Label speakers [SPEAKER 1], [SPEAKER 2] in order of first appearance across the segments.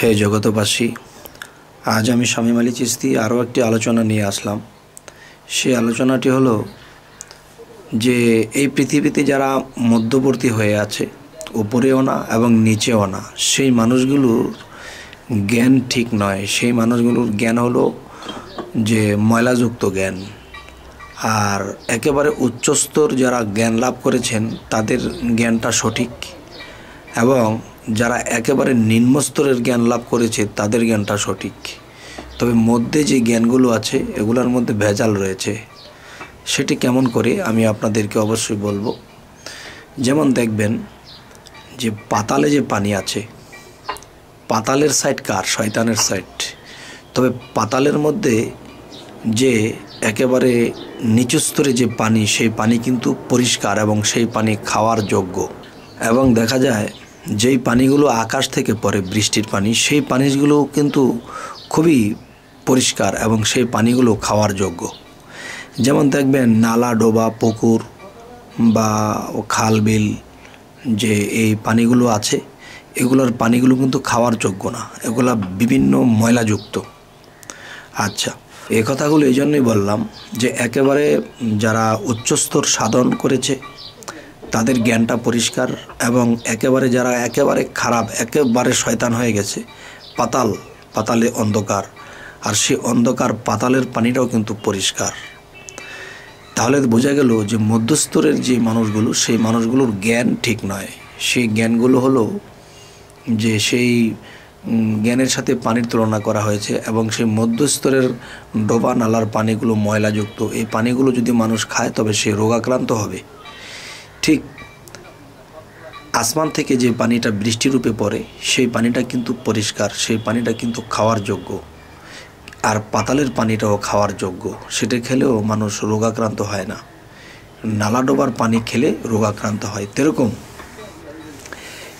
[SPEAKER 1] হে জগতবাসী, আজ আমি শামীম আলী চিশতি আরও একটি আলোচনা নিয়ে আসলাম। সেই আলোচনাটি হলো যে এই পৃথিবীতে যারা মধ্যবর্তী হয়ে আছে, উপরেও না এবং নিচেও না, সেই মানুষগুলোর জ্ঞান ঠিক নয়। সেই মানুষগুলোর জ্ঞান হলো যে ময়লাযুক্ত জ্ঞান। আর একেবারে উচ্চস্তর যারা জ্ঞান লাভ করেছেন তাদের জ্ঞানটা সঠিক, এবং যারা একেবারে নিম্নস্তরের জ্ঞান লাভ করেছে তাদের জ্ঞানটা সঠিক। তবে মধ্যে যে জ্ঞানগুলো আছে এগুলোর মধ্যে ভেজাল রয়েছে। সেটি কেমন করে আমি আপনাদেরকে অবশ্যই বলবো। যেমন দেখবেন যে পাতালে যে পানি আছে, পাতালের সাইড কার? শয়তানের সাইড। তবে পাতালের মধ্যে যে একেবারে নিচু স্তরে যে পানি, সেই পানি কিন্তু পরিষ্কার এবং সেই পানি খাওয়ার যোগ্য। এবং দেখা যায় যেই পানিগুলো আকাশ থেকে পড়ে, বৃষ্টির পানি, সেই পানিগুলো কিন্তু খুবই পরিষ্কার এবং সেই পানিগুলো খাওয়ার যোগ্য। যেমন দেখবেন নালা, ডোবা, পুকুর বা খাল, বিল যে এই পানিগুলো আছে, এগুলোর পানিগুলো কিন্তু খাওয়ার যোগ্য না, এগুলা বিভিন্ন ময়লাযুক্ত। আচ্ছা, এই কথাগুলো এই জন্যই বললাম যে একেবারে যারা উচ্চস্তর সাধন করেছে তাদের জ্ঞানটা পরিষ্কার, এবং একেবারে যারা একেবারে খারাপ, একেবারে শয়তান হয়ে গেছে, পাতালে অন্ধকার, আর সেই অন্ধকার পাতালের পানিটাও কিন্তু পরিষ্কার। তাহলে বোঝা গেল যে মধ্যস্তরের যে মানুষগুলো, সেই মানুষগুলোর জ্ঞান ঠিক নয়। সেই জ্ঞানগুলো হলো যে সেই জ্ঞানের সাথে পানির তুলনা করা হয়েছে, এবং সেই মধ্যস্তরের ডোবা নালার পানিগুলো ময়লাযুক্ত। এই পানিগুলো যদি মানুষ খায় তবে সে রোগাক্রান্ত হবে। ঠিক আসমান থেকে যে পানিটা বৃষ্টিরূপে পড়ে, সেই পানিটা কিন্তু পরিষ্কার, সেই পানিটা কিন্তু খাওয়ার যোগ্য। আর পাতালের পানিটাও খাওয়ার যোগ্য, সেটা খেলেও মানুষ রোগাক্রান্ত হয় না। নালা ডোবার পানি খেলে রোগাক্রান্ত হয়। তেরকম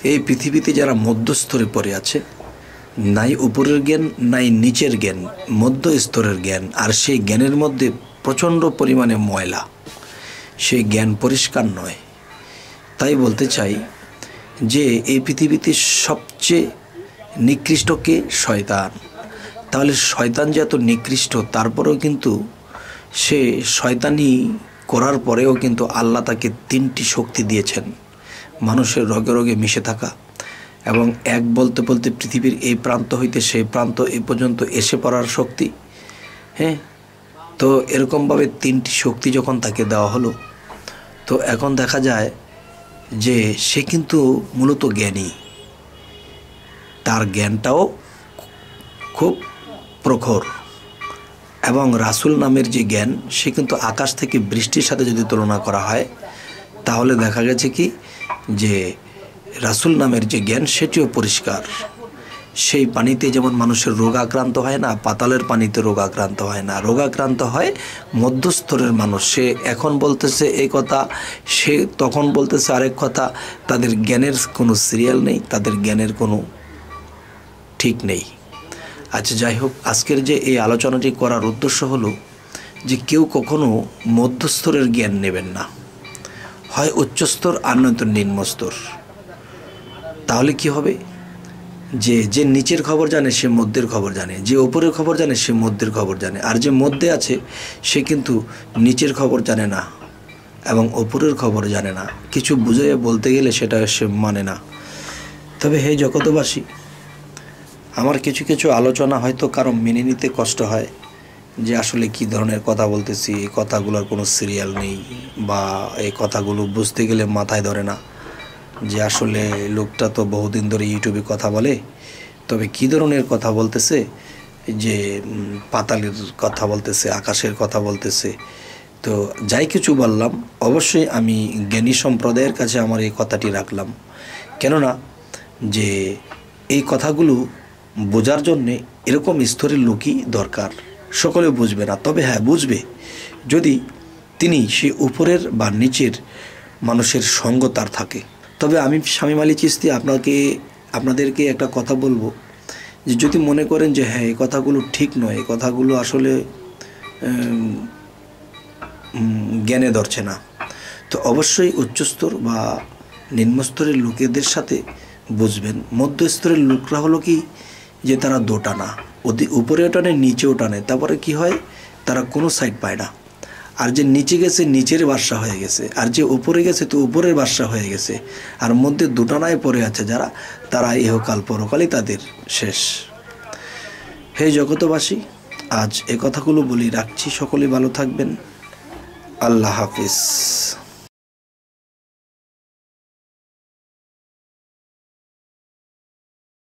[SPEAKER 1] এই পৃথিবীতে যারা মধ্যস্তরে পড়ে আছে, নাই উপরের জ্ঞান নাই নিচের জ্ঞান, মধ্য স্তরের জ্ঞান, আর সেই জ্ঞানের মধ্যে প্রচণ্ড পরিমাণে ময়লা, সেই জ্ঞান পরিষ্কার নয়। তাই বলতে চাই যে এই পৃথিবীতে সবচেয়ে নিকৃষ্ট কে? শয়তান। তাহলে শয়তান যে এত নিকৃষ্ট, তারপরেও কিন্তু সে শয়তানি করার পরেও কিন্তু আল্লাহ তাকে 3টি শক্তি দিয়েছেন। মানুষের রগে রগে মিশে থাকা, এবং এক বলতে বলতে পৃথিবীর এই প্রান্ত হইতে সেই প্রান্ত এ পর্যন্ত এসে পড়ার শক্তি। হ্যাঁ, তো এরকমভাবে 3টি শক্তি যখন তাকে দেওয়া হলো, তো এখন দেখা যায় যে সে কিন্তু মূলত জ্ঞানী, তার জ্ঞানটাও খুব প্রখর। এবং রাসূল নামের যে জ্ঞান, সে কিন্তু আকাশ থেকে বৃষ্টির সাথে যদি তুলনা করা হয়, তাহলে দেখা গেছে কি যে রাসূল নামের যে জ্ঞান সেটিও পরিষ্কার। সেই পানিতে যেমন মানুষের রোগাক্রান্ত হয় না, পাতালের পানিতে রোগাক্রান্ত হয় না। রোগাক্রান্ত হয় মধ্যস্তরের মানুষ। সে এখন বলতেছে এই কথা, সে তখন বলতেছে আরেক কথা। তাদের জ্ঞানের কোনো সিরিয়াল নেই, তাদের জ্ঞানের কোনো ঠিক নেই। আচ্ছা, যাই হোক, আজকের যে এই আলোচনাটি করার উদ্দেশ্য হলো যে কেউ কখনো মধ্যস্তরের জ্ঞান নেবেন না, হয় উচ্চস্তর আর নয়তো নিম্নস্তর। তাহলে কি হবে? যে নিচের খবর জানে সে মধ্যের খবর জানে, যে ওপরের খবর জানে সে মধ্যের খবর জানে, আর যে মধ্যে আছে সে কিন্তু নিচের খবর জানে না এবং ওপরের খবর জানে না। কিছু বুঝিয়ে বলতে গেলে সেটা সে মানে না। তবে হে জগতবাসী, আমার কিছু কিছু আলোচনা হয়তো কারো মেনে নিতে কষ্ট হয়, যে আসলে কি ধরনের কথা বলতেছি, এই কথাগুলোর কোনো সিরিয়াল নেই, বা এই কথাগুলো বুঝতে গেলে মাথায় ধরে না যে আসলে লোকটা তো বহুদিন ধরে ইউটিউবে কথা বলে, তবে কী ধরনের কথা বলতেছে, যে পাতালের কথা বলতেছে, আকাশের কথা বলতেছে। তো যাই কিছু বললাম, অবশ্যই আমি জ্ঞানী সম্প্রদায়ের কাছে আমার এই কথাটি রাখলাম। কেননা যে এই কথাগুলো বোঝার জন্যে এরকম স্তরের লোকই দরকার। সকলে বুঝবে না, তবে হ্যাঁ বুঝবে যদি তিনি সে উপরের বা নিচের মানুষের সঙ্গ তার থাকে। তবে আমি শামীম আলী চিশতি আপনাদেরকে একটা কথা বলবো, যে যদি মনে করেন যে হ্যাঁ এই কথাগুলো ঠিক নয়, এই কথাগুলো আসলে জ্ঞানে ধরছে না, তো অবশ্যই উচ্চস্তর বা নিম্নস্তরের লোকেদের সাথে বুঝবেন। মধ্যস্তরের লোকরা হলো কি যে তারা দোটানা, উপরেও টানে নিচেও টানে, তারপরে কি হয়, তারা কোনো সাইড পায় না। আর যে নিচে গেছে নিচের বাদশা হয়ে গেছে, আর যে উপরে গেছে তো উপরের বাদশা হয়ে গেছে, আর মধ্যে দোটানায় পড়ে আছে যারা, তারা ইহকাল পরকালই তাদের শেষ। হে জগতবাসী, আজ এ কথাগুলো বলি, রাখছি। সকলেই ভালো থাকবেন। আল্লাহ হাফিজ।